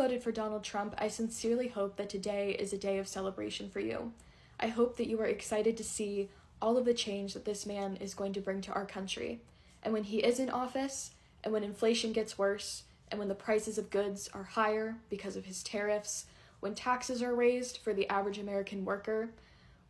voted for Donald Trump, I sincerely hope that today is a day of celebration for you. I hope that you are excited to see all of the change that this man is going to bring to our country. And when he is in office, and when inflation gets worse, and when the prices of goods are higher because of his tariffs, when taxes are raised for the average American worker,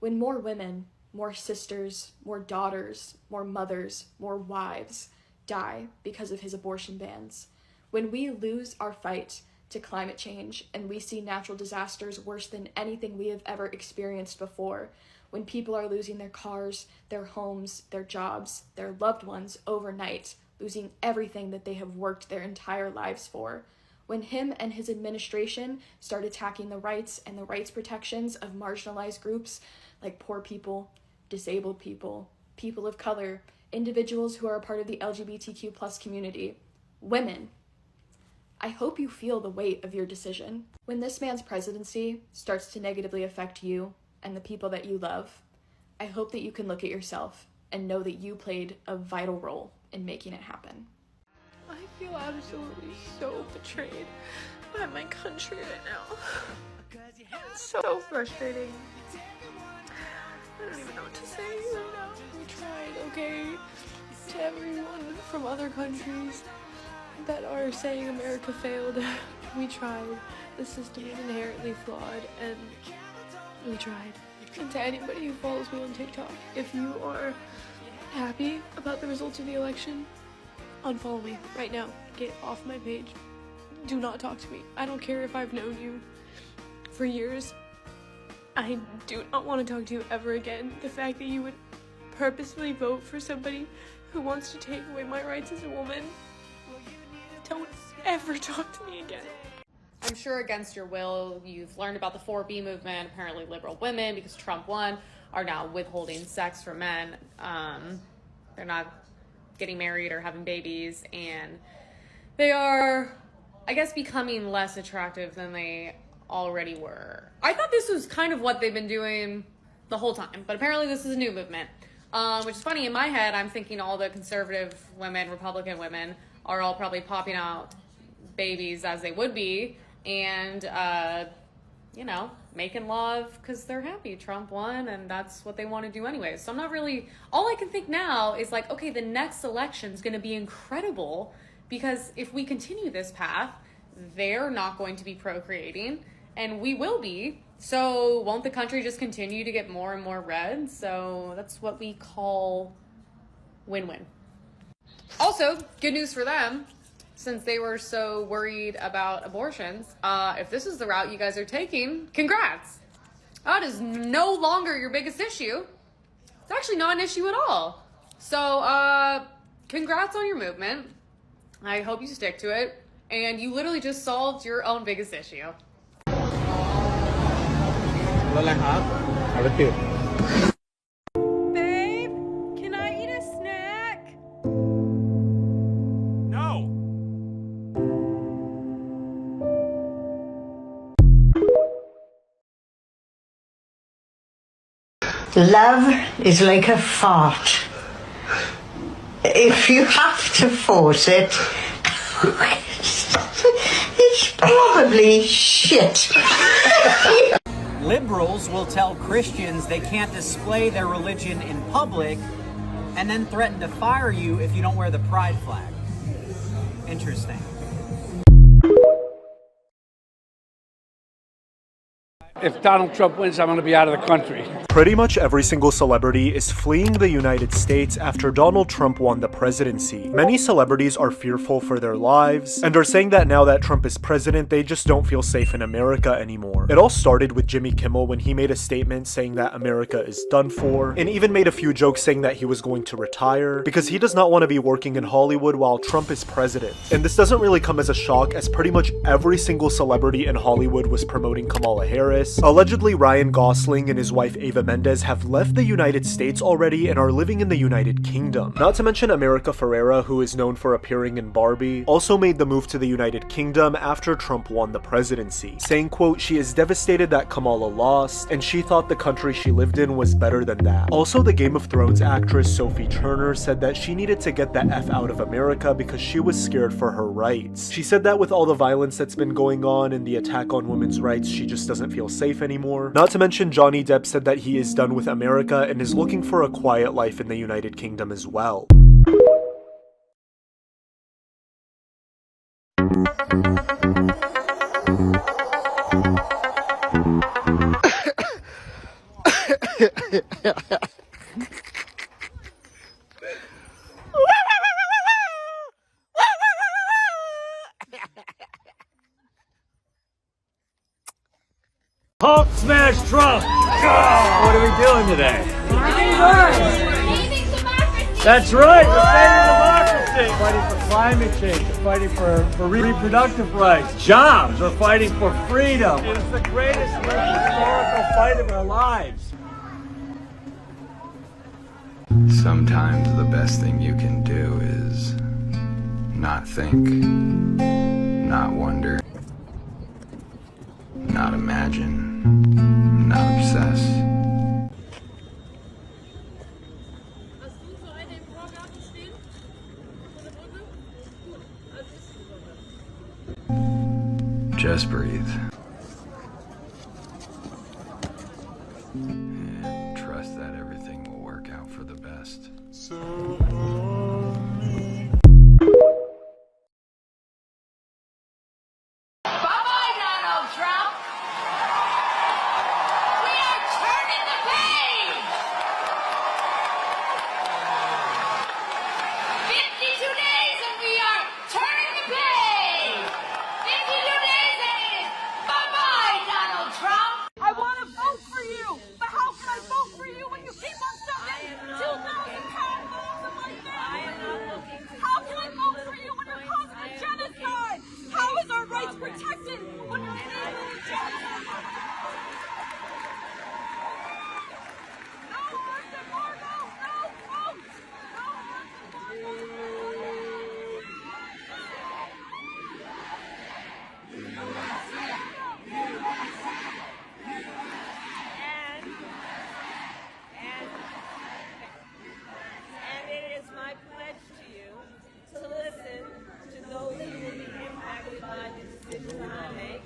when more women, more sisters, more daughters, more mothers, more wives die because of his abortion bans, when we lose our fight to climate change and we see natural disasters worse than anything we have ever experienced before, when people are losing their cars, their homes, their jobs, their loved ones overnight, losing everything that they have worked their entire lives for, when him and his administration start attacking the rights and the rights protections of marginalized groups like poor people, disabled people, people of color, individuals who are a part of the LGBTQ plus community, women, I hope you feel the weight of your decision. When this man's presidency starts to negatively affect you and the people that you love, I hope that you can look at yourself and know that you played a vital role in making it happen. I feel absolutely so betrayed by my country right now. It's so frustrating. I don't even know what to say right now. We tried, okay? To everyone from other countries that are saying America failed, we tried. The system is inherently flawed, and we tried. And to anybody who follows me on TikTok, if you are happy about the results of the election, unfollow me right now. Get off my page. Do not talk to me. I don't care if I've known you for years. I do not want to talk to you ever again. The fact that you would purposefully vote for somebody who wants to take away my rights as a woman, don't ever talk to me again. I'm sure against your will, you've learned about the 4B movement. Apparently liberal women, because Trump won, are now withholding sex from men. They're not getting married or having babies, and they are, I guess, becoming less attractive than they already were. I thought this was kind of what they've been doing the whole time, but apparently this is a new movement, which is funny. In my head, I'm thinking all the conservative women, Republican women, are all probably popping out babies as they would be, and you know, making love because they're happy Trump won and that's what they want to do anyway. So I'm not really, all I can think now is like, okay, the next election is going to be incredible, because if we continue this path, they're not going to be procreating and we will be. So won't the country just continue to get more and more red? So that's what we call win-win. Also, good news for them, since they were so worried about abortions. If this is the route you guys are taking, congrats. That is no longer your biggest issue. It's actually not an issue at all. So, congrats on your movement. I hope you stick to it. And you literally just solved your own biggest issue. Babe, can I eat a snack? No! Love is like a fart. If you have to force it, it's probably shit. Liberals will tell Christians they can't display their religion in public and then threaten to fire you if you don't wear the pride flag. Interesting. If Donald Trump wins, I'm going to be out of the country. Pretty much every single celebrity is fleeing the United States after Donald Trump won the presidency. Many celebrities are fearful for their lives and are saying that now that Trump is president, they just don't feel safe in America anymore. It all started with Jimmy Kimmel when he made a statement saying that America is done for, and even made a few jokes saying that he was going to retire because he does not want to be working in Hollywood while Trump is president. And this doesn't really come as a shock, as pretty much every single celebrity in Hollywood was promoting Kamala Harris, US. Allegedly, Ryan Gosling and his wife Ava Mendes have left the United States already and are living in the United Kingdom. Not to mention America Ferrera, who is known for appearing in Barbie, also made the move to the United Kingdom after Trump won the presidency, saying, quote, she is devastated that Kamala lost, and she thought the country she lived in was better than that. Also, the Game of Thrones actress Sophie Turner said that she needed to get the F out of America because she was scared for her rights. She said that with all the violence that's been going on and the attack on women's rights, she just doesn't feel safe anymore. Not to mention Johnny Depp said that he is done with America and is looking for a quiet life in the United Kingdom as well. Hulk smash Trump! What are we doing today? That's right, we're fighting democracy! We're fighting for climate change, we're fighting for reproductive rights, jobs, we're fighting for freedom. It is the greatest historical fight of our lives. Sometimes the best thing you can do is not think, not wonder, not imagine, not obsess. Just breathe. And trust that everything will work out for the best. Bye-bye, Donald Trump! We are turning the page! 52 days and we are turning the page! 52 days and it is bye-bye, Donald Trump! I want to vote for you, but how can I vote for you when you keep on shoving 2,000-pound balls in my face? How can I vote for you when you're causing a genocide? How is our rights protected when you're enabling a genocide? No worse embargo, no votes! No worse And it is my pledge to you to listen to those who will be impacted by the decisions I make,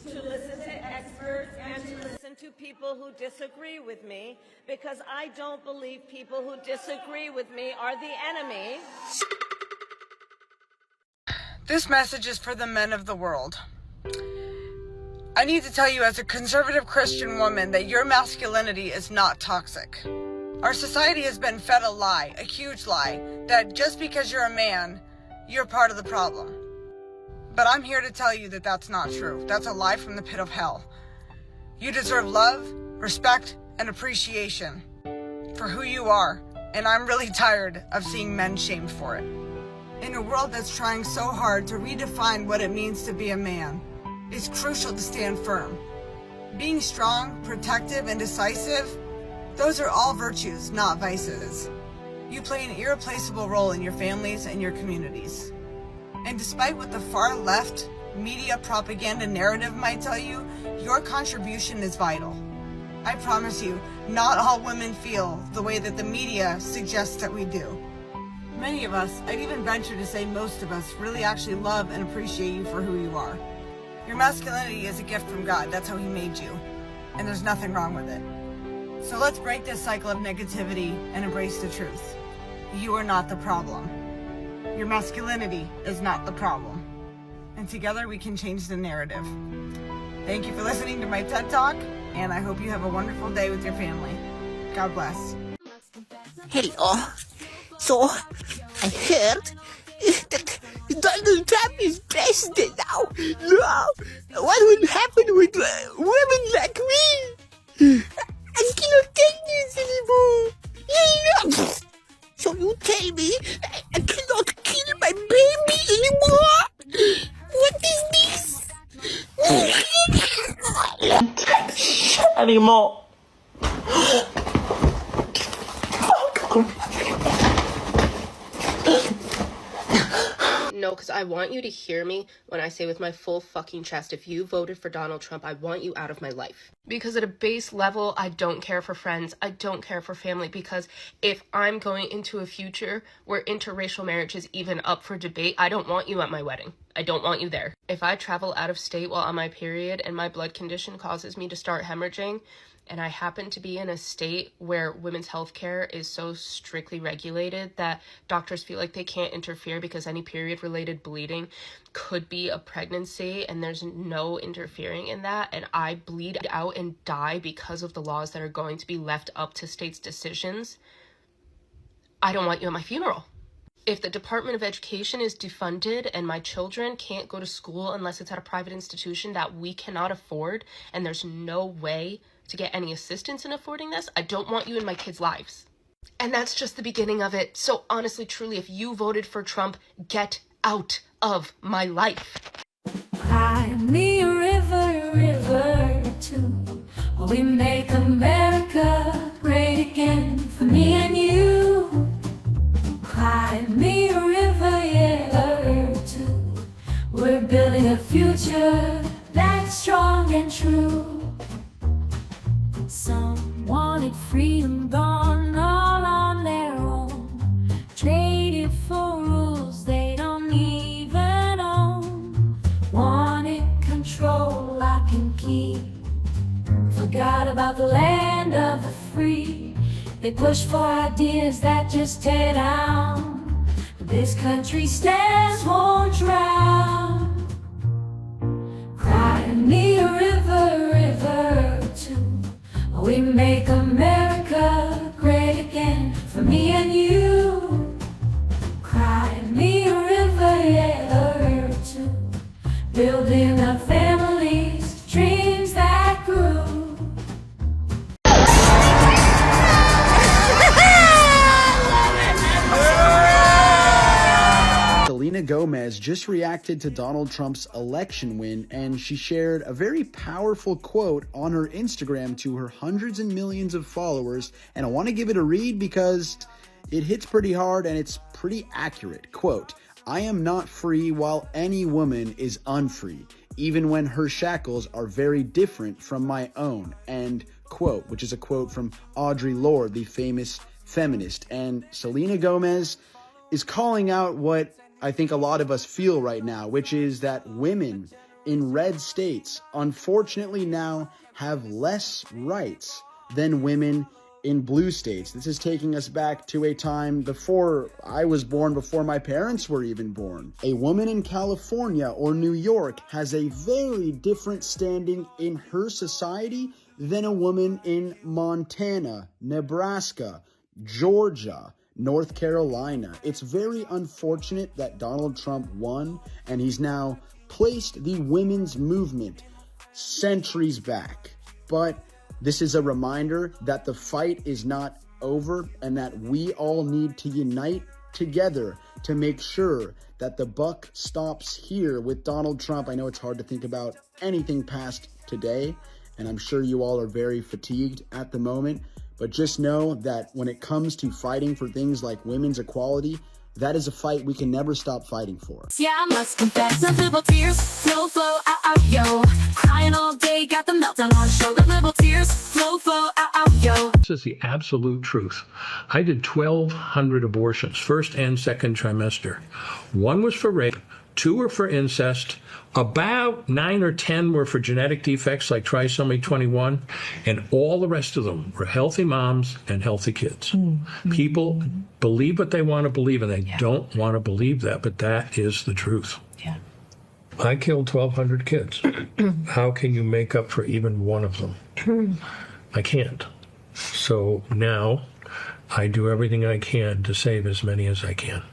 to listen to experts, and to listen to people who disagree with me, because I don't believe people who disagree with me are the enemy. This message is for the men of the world. I need to tell you as a conservative Christian woman that your masculinity is not toxic. Our society has been fed a lie, a huge lie, that just because you're a man, you're part of the problem. But I'm here to tell you that that's not true. That's a lie from the pit of hell. You deserve love, respect, and appreciation for who you are, and I'm really tired of seeing men shamed for it. In a world that's trying so hard to redefine what it means to be a man, it's crucial to stand firm. Being strong, protective, and decisive, those are all virtues, not vices. You play an irreplaceable role in your families and your communities. And despite what the far left media propaganda narrative might tell you, your contribution is vital. I promise you, not all women feel the way that the media suggests that we do. Many of us, I'd even venture to say most of us, really actually love and appreciate you for who you are. Your masculinity is a gift from God. That's how He made you. And there's nothing wrong with it. So let's break this cycle of negativity and embrace the truth. You are not the problem. Your masculinity is not the problem. And together we can change the narrative. Thank you for listening to my TED Talk, and I hope you have a wonderful day with your family. God bless. Hello. So, I heard that Donald Trump is president now. No, what would happen with women like me? I cannot take this anymore. Yeah. So you tell me I cannot kill my baby anymore? What is this? anymore. No, because I want you to hear me when I say with my full fucking chest, if you voted for Donald Trump, I want you out of my life. Because at a base level, I don't care for friends. I don't care for family. Because if I'm going into a future where interracial marriage is even up for debate, I don't want you at my wedding. I don't want you there. If I travel out of state while on my period and my blood condition causes me to start hemorrhaging, and I happen to be in a state where women's health care is so strictly regulated that doctors feel like they can't interfere because any period-related bleeding could be a pregnancy and there's no interfering in that, and I bleed out and die because of the laws that are going to be left up to states' decisions, I don't want you at my funeral. If the Department of Education is defunded and my children can't go to school unless it's at a private institution that we cannot afford, and there's no way to get any assistance in affording this, I don't want you in my kids' lives. And that's just the beginning of it. So honestly, truly, if you voted for Trump, get out of my life. Cry me a river, river too. We make America great again for me and you. Cry me a river, yeah, too. We're building a future that's strong and true. Some wanted freedom gone all on their own, traded for rules they don't even own. Wanted control I can keep, forgot about the land of the free. They push for ideas that just tear down. This country stands, won't drown. Cry me a river, river too. We make America great again for me and you. Cry me a river, yeah, too. Building our families, dreams that grew. Selena Gomez just reacted to Donald Trump's election win, and she shared a very powerful quote on her Instagram to her hundreds and millions of followers, and I want to give it a read because it hits pretty hard and it's pretty accurate. Quote, "I am not free while any woman is unfree, even when her shackles are very different from my own." End quote, which is a quote from Audre Lorde, the famous feminist. And Selena Gomez is calling out what I think a lot of us feel right now, which is that women in red states unfortunately now have less rights than women in blue states. This is taking us back to a time before I was born, before my parents were even born. A woman in California or New York has a very different standing in her society than a woman in Montana, Nebraska, Georgia, North Carolina. It's very unfortunate that Donald Trump won, and he's now placed the women's movement centuries back. But this is a reminder that the fight is not over and that we all need to unite together to make sure that the buck stops here with Donald Trump. I know it's hard to think about anything past today, and I'm sure you all are very fatigued at the moment. But just know that when it comes to fighting for things like women's equality, that is a fight we can never stop fighting for. Yeah, I must confess, the little tears flow, out, yo. Crying all day, got the meltdown on show. The little tears flow, out, yo. This is the absolute truth. I did 1,200 abortions, first and second trimester. 1 was for rape, 2 were for incest, about 9 or 10 were for genetic defects like trisomy 21, and all the rest of them were healthy moms and healthy kids. People believe what they want to believe, and they don't want to believe that, but that is the truth. Yeah. I killed 1,200 kids. How can you make up for even one of them? I can't. So now I do everything I can to save as many as I can.